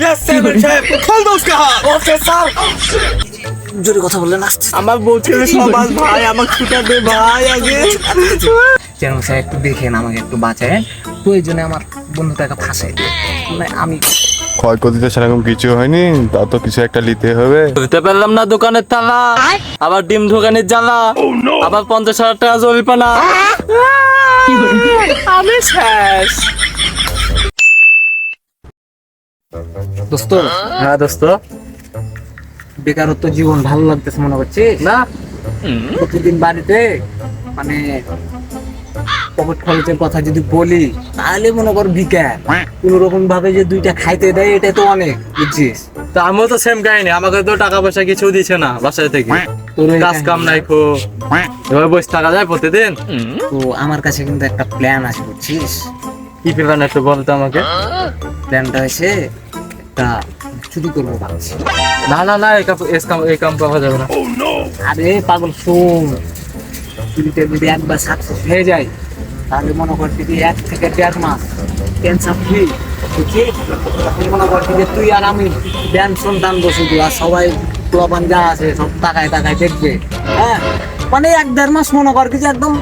Yes chairman সাহেব खोल दो उसका हाथ ওকে স্যার জোরে কথা বললেন আসছে আমার বউকে সমাজ ভাই আমাকে ছুটা দে ভাই আগে চেয়ারম্যান সাহেব একটু দেখেন আমাকে একটু বাঁচায় প্রয়োজনে আমার বন্ধুটাকে ফাঁসাই দিন মানে আমি ক্ষয়ক্ষতি তো সেরকম কিছু হয়নি, তা তো কিছু একটা নিতে হবে। বুঝতে পারলাম না দোকানের তালা, আবার ডিম দোকানের জ্বালা, আবার 50,000 টাকা জরিমানা। আমি শেষ। দোস্ত হ্যাঁ দোস্ত, বেকারত্ব জীবন ভালো লাগতেছে মনে করছিস না প্রতিদিন বাড়িতে মানে পকেট খরচের কথা যদি বলি তাহলে মনে কর বিকার কোন রকম ভাবে যে দুইটা খাইতে দেয় এটা তো অনেক বুঝছিস তা আমিও তো সেম কাহিনী, আমাকে তো টাকা পয়সা কিছু দিচ্ছে না বাসায় থেকে, তোর এই কাজ কাম নাই খো, এভাবে বসে থাকা যায় প্রতিদিন। তো আমার কাছে কিন্তু একটা প্ল্যান আছে বুঝছিস কি প্ল্যান একটু বলতো আমাকে। প্ল্যানটা হয়েছে একটা চুরি করবো ভাবছি না না না, এই কাম পাওয়া যাবে না। আরে পাগল শোন চুরিটা যদি একবার সাকসেস হয়ে যায় তাহলে মনে করছি যে 1 থেকে 1.5 মাস টেনশন ফ্রি বুঝছিস তখন মনে করছি যে তুই আর আমি ব্যান সন্তান বসে দিও আর সবাই পোলাপান যা আছে সব তাকায় তাকায় দেখবে হ্যাঁ মানে 1-1.5 মাস মনে করছি যে একদম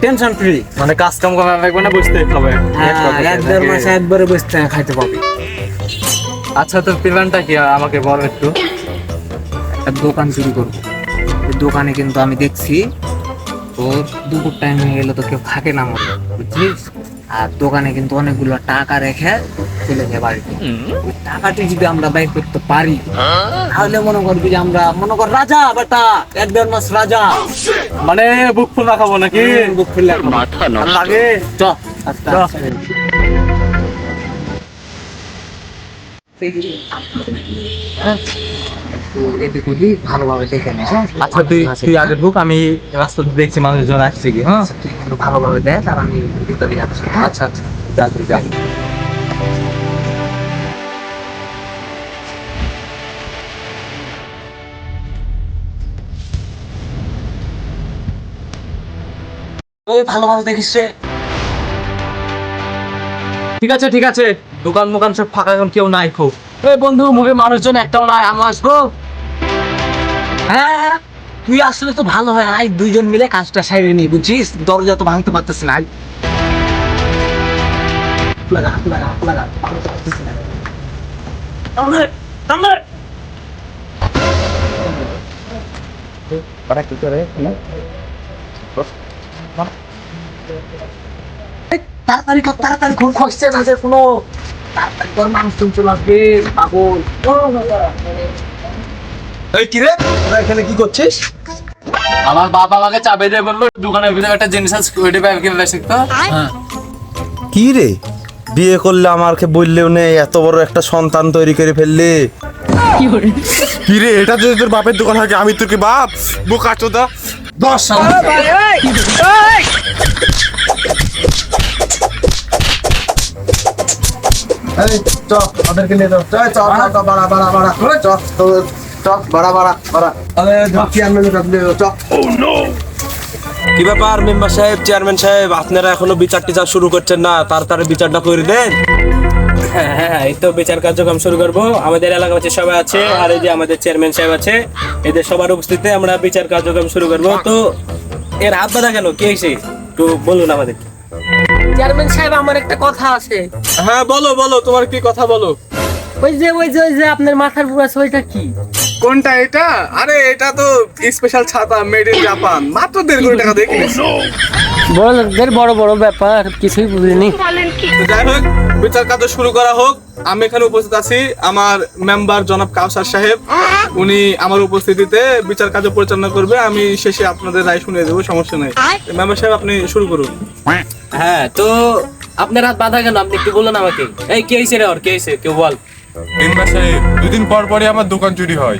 টেনশন ফ্রি মানে কাজ কাম করা লাগবে না, বুঝতে হবে। হ্যাঁ 1-1.5 মাস একবারে বসতে খাইতে পাবি আচ্ছা তোর প্ল্যানটা কি আমাকে বল একটু। একটা দোকান চুরি করবো ওই দোকানে কিন্তু আমি দেখছি তোর দুপুর টাইম হয়ে গেলে তো কেউ থাকে না মনে বুঝছিস আর দোকানে কিন্তু অনেকগুলো টাকা রেখে চলে যায় বাড়িতে ওই টাকাটি যদি আমরা বাইর করতে পারি তাহলে মনে করবি যে আমরা মনে কর রাজা বেটা 1-1.5 মাস রাজা মানে বুক ফুল রাখাবো নাকি? বুক খুললে লাগে চ আচ্ছা তো এদিকে ভালোভাবে দেখে নে হ্যাঁ? আচ্ছা তুই আগে ঢুক, আমি রাস্তাতে দেখছি মানুষজন আসছে কি। হ্যাঁ আচ্ছা, তুই কিন্তু ভালোভাবে দেখ আর আমি ভিতরে যাচ্ছি হ্যাঁ? আচ্ছা আচ্ছা, যা তুই যা। ওই ভালোভাবে দেখিস রে ঠিক আছে ঠিক আছে, দোকান মোকান সব ফাঁকা, এখন কেউ নাই খুব। এই বন্ধু মুখে মানুষজন একটাও নাই, আমি আসবো। হ্যাঁ তুই আসলে তো ভালো হয় আই দুইজন মিলে কাজটা সাইরে নি বুঝছিস দরজা তো ভাঙতে পারতেছ না আই লাগা লাগা লাগা ভাঙতে পারতেছ না সামনে সামনে para que tú eres, ¿no? তাড়াতাড়ি কর তাড়াতাড়ি ঘুম খসছে না যে কোনো তাড়াতাড়ি কর মানুষ তুমি চলে আসবে পাগল এই কি রে, তোরা এখানে কি করছিস? আমার বাবা আমাকে চাবি দিয়ে বললো দোকানের ভিতরে একটা জিনিস আছে, সিকিউরিটি ব্যাগ কিনলে শিখতো। কি রে বিয়ে করলে আমাকে বললেও নেই, এত বড় একটা সন্তান তৈরি করে ফেললি। কি রে, এটা যদি তোর বাপের দোকান হয়, আমি তোর কি বাপ? বোকা চোদা। 10 সাল এই চ, ওদেরকে নিয়ে যাও। চল চল চল, বাড়া বাড়া বাড়া চল চল, বাড়া বাড়া বাড়া। আরে চেয়ারম্যানের কাছে নিয়ে যাও, চল। কি ব্যাপার মেম্বার সাহেব, চেয়ারম্যান সাহেব, আপনারা এখনো বিচার টিচার শুরু করছেন না? তাড়াতাড়ি বিচারটা করে দেন। হ্যাঁ হ্যাঁ, এই তো বিচার কার্যক্রম শুরু করবো। আমাদের এলাকাবাসী সবাই আছে আর এই যে আমাদের চেয়ারম্যান সাহেব আছে, এদের সবার উপস্থিতিতে আমরা বিচার কার্যক্রম শুরু করবো। তো এর হাত বাঁধা কেন, কি হয়েছে একটু বলুন আমাদের। চেয়ারম্যান সাহেব আমার একটা কথা আছে। হ্যাঁ বলো বলো, তোমার কি কথা বলো। ওই যে আপনার মাথার উপর আছে ওইটা কি? কোনটা এটা? আরে এটা তো স্পেশাল ছাতা, মেড ইন জাপান, মাত্র 1.5 কোটি টাকা দিয়ে কিনেছি। বড় লোকদের বড় বড় ব্যাপার, কিছুই বুঝিনি। তো যাই হোক, বিচার কার্য শুরু করা হোক। আমি এখানে উপস্থিত আছি, আমার মেম্বার জনাব কাউসার সাহেব, উনি আমার উপস্থিতিতে বিচার কার্য পরিচালনা করবে। আমি শেষে আপনাদের রায় শুনিয়ে দেবো, সমস্যা নাই। মেম্বার সাহেব আপনি শুরু করুন। হ্যাঁ, তো আপনার হাত বাঁধা কেন, আপনি একটু বলুন আমাকে। এই কি হয়েছে রে, ওর কি হয়েছে, কেউ বল। মেম্বার সাহেব, 2 দিন পর পরই আমার দোকান চুরি হয়।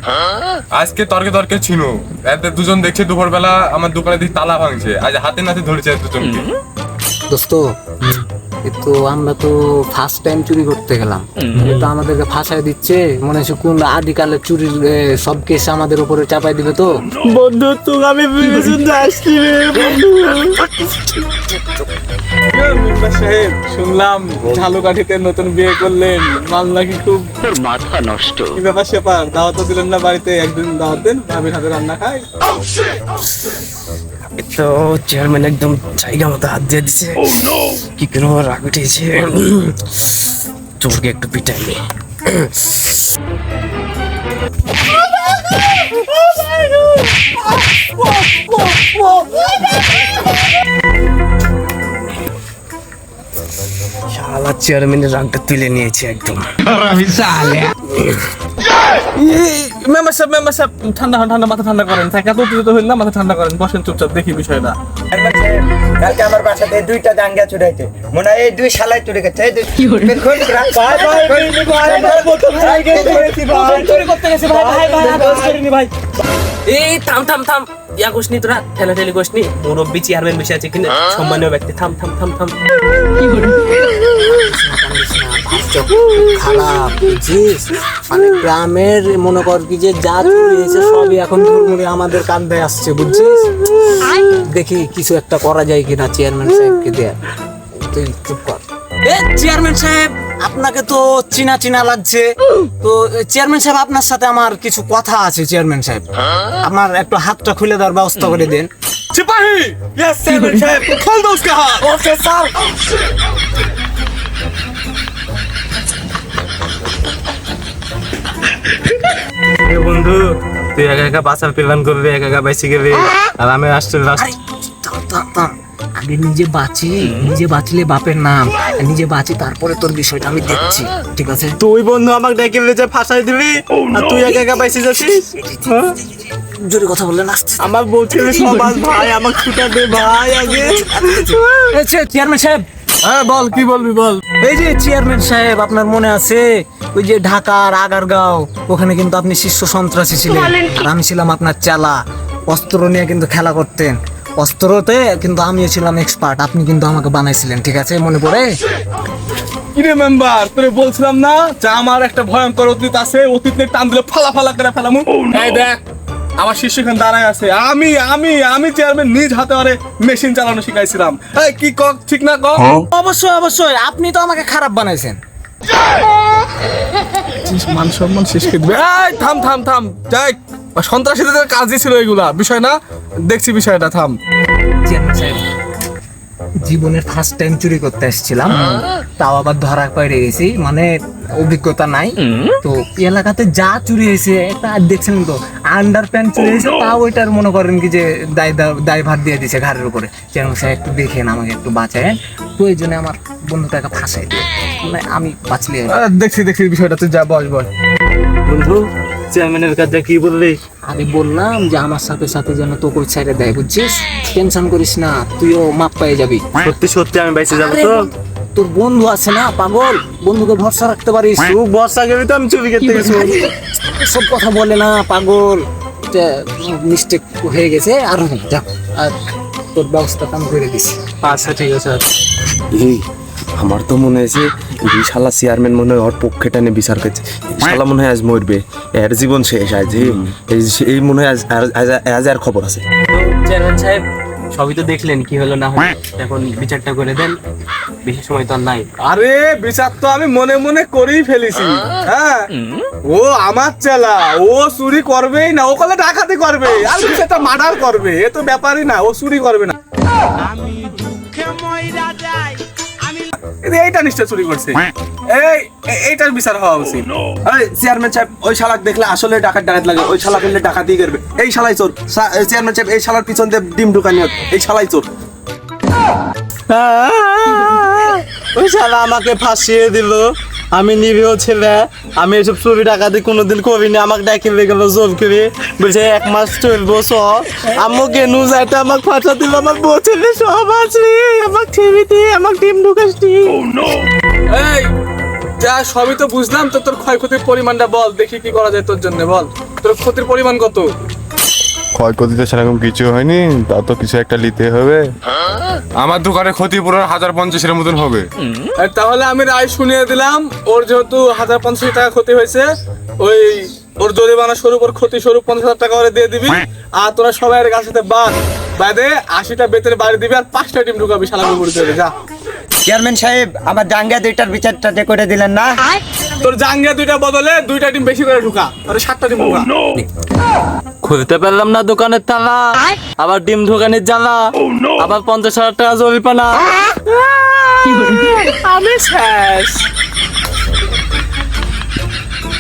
আজকে তর্কে ছিল, এদের দুজন দেখছে দুপুরবেলা আমার দোকানে দিয়ে তালা ভাঙছে, আজ হাতে নাতে ধরেছে দুজনকে। দোস্ত তো আমরা তো ফার্স্ট টাইম চুরি করতে গেলাম, তো আমাদেরকে ফাঁসায় দিচ্ছে, মনে হচ্ছে কোন আদিকালের চুরির সব কেস আমাদের উপরে চাপাই দিবে। তো বন্ধু তুই আমি শুনতে আসছি রে বন্ধু। মেম্বার সাহেব, শুনলাম ঝালুকাঠিতে নতুন বিয়ে করলেন, মাল নাকি খুব মাথা নষ্ট। কি ব্যাপার স্যাপার? দাওয়াত তো দিলেন না বাড়িতে, একদিন দাওয়াত দেন, ভাবির হাতে রান্না খাই। তো চেয়ারম্যান একদম জায়গা মতো হাত দিয়ে দিছে। কি কেন রাগ উঠেছে, চোরকে একটু পিটাইলে। শালা চেয়ারম্যানের রাগটা তুলে নিয়েছে একদম। মেম্বার সাহেব, ঠান্ডা হন, ঠান্ডা, মাথা ঠান্ডা করেন। এত উত্তেজিত হইল না, মাথা ঠান্ডা করেন, বসেন চুপচাপ, দেখি বিষয়টা। কালকে আমার বাসাতে 2টা দাঙ্গা চুরাইতে, মনে হয় এই 2 শালাই চুরি করছে। এই এই থাম থাম থাম, ইয়া গোসনি তোরা, ঠেলাঠেলি গোসনি। মুরব্বী চেয়ারম্যান বসে আছে কিনা, সম্মানীয় ব্যক্তি। থাম থাম থাম থাম। খারাপ বুঝছিস, মানে গ্রামের মনে কর কি যে যা চুরি হয়েছে সবই এখন ধর্মরে আমাদের কাঁধে আসছে, বুঝছিস। দেখি কিছু একটা করা যায় কিনা চেয়ারম্যান সাহেবকে দেয়া। তুই চুপ কর। চেয়ারম্যান সাহেব, আপনাকে তো চিনা চিনা লাগছে। তো চেয়ারম্যান সাহেব, আপনার সাথে আমার কিছু কথা আছে। চেয়ারম্যান সাহেব, আমার একটু হাতটা খুলে দেওয়ার ব্যবস্থা করে দেন। সিপাহী, ইয়েস চেয়ারম্যান সাহেব, খোল দো उसका हाथ। Okay sir. বন্ধু তুই একা একা বাঁচার প্ল্যান করবি, একা একা বেঁচে গেলি, আর আমি আসছি লাস্ট। আরে থাম, থাম, থাম। আগে নিজে বাঁচি, নিজে বাঁচলে বাপের নাম, নিজে বাঁচি তারপরে তোর বিষয়টা আমি দেখছি, ঠিক আছে? তুই বন্ধু আমাকে ডেকে যে ফাঁসাই দিবি, আর তুই একা একা বেঁচে যাচ্ছিস। জোরে কথা বললেন, আসছে। আমার বউ ছেলে সমাজ ভাই, আমাকে ছুটা দে ভাই আগে। চেয়ারম্যান সাহেব, হ্যাঁ বল, কি বলবি বল। এই যে চেয়ারম্যান সাহেব, আপনার মনে আছে ওই যে ঢাকার আগারগাঁও, ওখানে কিন্তু আপনি শীর্ষ সন্ত্রাসী ছিলেন, আর আমি ছিলাম আপনার চালা। অস্ত্র নিয়ে কিন্তু খেলা করতেন, অস্ত্রতে কিন্তু আমিও ছিলাম এক্সপার্ট। আপনি কিন্তু আমাকে বানাইছিলেন, ঠিক আছে? মনে পড়ে? কিরে মেম্বার, তোরে বলছিলাম না যে আমার একটা ভয়ঙ্কর অতীত আছে, অতীত নিয়ে টান দিলে ফালা ফালা করে ফেলামু। এই দেখ, আমার শিষ্য এখানে দাঁড়ায় আছে। আমি চেয়ারম্যান নিজ হাতে আরে মেশিন চালানো শিখাইছিলাম। এই কি কক, ঠিক না কক? অবশ্যই অবশ্যই, আপনি তো আমাকে খারাপ বানাইছেন। মান সম্মান শেষ করে দিবে। এই থাম থাম থাম, যাই, সন্ত্রাসীদের কাজই ছিল এগুলা, বিষয় না, দেখছি বিষয়টা, থাম। চেয়ারম্যান সাহেব, জীবনের ফার্স্ট টাইম চুরি করতে এসেছিলাম, তাও আবার ধরা পড়ে গেছি, মানে অভিজ্ঞতা নাই। তো এই এলাকাতে যা চুরি হয়েছে, একটা দেখছেন তো, আন্ডার প্যান্ট চুরি হয়েছে, তাও ওইটার মনে করেন কি যে দায়ভার দিয়ে দিয়েছে ঘাড়ের উপরে। চেয়ারম্যান সাহেব একটু দেখেন, আমাকে একটু বাঁচায়েন। প্রয়োজনে আমার বন্ধুটাকে ফাঁসাই দিয়ে, মানে আমি বাঁচলে। দেখছি বিষয়টা, তুই যা, বস বস। বন্ধু চেয়ারম্যানের কাছে কি বললি? আমি বললাম যে আমার সাথে সাথে যেন তোকে ওই সাইডে দেয়, বুঝছিস? টেনশন করিস না, তুইও মাপ পেয়ে যাবি। সত্যি সত্যি আমি বেঁচে যাবো আরে তো? তোর বন্ধু আছে না, পাগল, বন্ধুকে ভরসা রাখতে পারিস। তুই বর্ষা গেবি তো আমি চুরি করতে গেছি। সব কথা বলে না, পাগল, এটা মিস্টেক হয়ে গেছে। আর যা, আর তোর ব্যবস্থা আমি করে দিছি। আচ্ছা ঠিক আছে। এই আমার তো মনে হয়েছে এই শালা চেয়ারম্যান মনে হয় ওর পক্ষে টানে বিচার করছে। এই শালা মনে হয় আজ মরবে, এর জীবন শেষ আজ। এই মনে হয় আজ আর খবর আছে। চেয়ারম্যান সাহেব, সবই তো দেখলেন কি হলো না হলো, এখন বিচারটা করে দেন, বেশি সময় তো আর নাই। আরে বিচার তো আমি মনে মনে করেই ফেলেছি। হ্যাঁ, ও আমার চেলা, ও চুরি করবেই না, ও করলে ডাকাতি করবে, আর বিচারটা মার্ডার করবে, এ তো ব্যাপারই না, ও চুরি করবে না। এইটা নিশ্চয় চুরি করছে, এইটার বিচার হওয়া উচিত। চেয়ারম্যান সাহেব, ওই শালাক দেখলে আসলে ডাকাত লাগে, ওই শালা ফেললে ডাকাতি করবে। এই শালাই চোর। চেয়ারম্যান সাহেব, এই শালার পিছন দিয়ে ডিম ঢুকানি, এই শালাই চোর। ওই শালা আমাকে ফাঁসিয়ে দিল, আমি নিরীহ ছেলে, আমি এসব চুরি ডাকাতি কোনোদিন করিনি। আমাকে ডাকে গেল জোর করে, বলছে 1 মাস চলবো সব। আম্মু কেন যাইতে আমাকে ফাঁসা দিল, আমার বউ ছেলে সব আছে, আমাকে ছেড়ে দিয়ে আমাকে ডিম ঢুকাসনি। এই যা, সবই তো বুঝলাম, তো তোর ক্ষয়ক্ষতির পরিমাণটা বল, দেখি কি করা যায় তোর জন্য, বল তোর ক্ষতির পরিমাণ কত? ক্ষয়ক্ষতি তো সেরকম কিছু হয়নি, তা তো কিছু একটা নিতে হবে। আমার দোকানে ক্ষতিপূরণ 1050-এর মতন হবে। তাহলে আমি রায় শুনিয়ে দিলাম, ওর যেহেতু 1050 টাকা ক্ষতি হয়েছে, ওই ওর জরিমানা স্বরূপ ওর ক্ষতি স্বরূপ 50,000 টাকা করে দিয়ে দিবি। আর তোরা সবাই এর কাছে বাদে 80টা বেতনে বাড়ি দিবি আর 5টা টিম ঢুকাবি শালা করে দেবে যা। চেয়ারম্যান সাহেব, আমার জাঙ্গিয়া দুইটার বিচারটা করে দিলেন না? তোর জাঙ্গিয়া 2টা বদলে 2টা টিম বেশি করে ঢুকা, তোর 7টা টিম ঢুকা। খুলতে পারলাম না দোকানের তালা, আবার ডিম দোকানের জ্বালা, আবার 50,000 টাকা জরিমানা। আমি শেষ।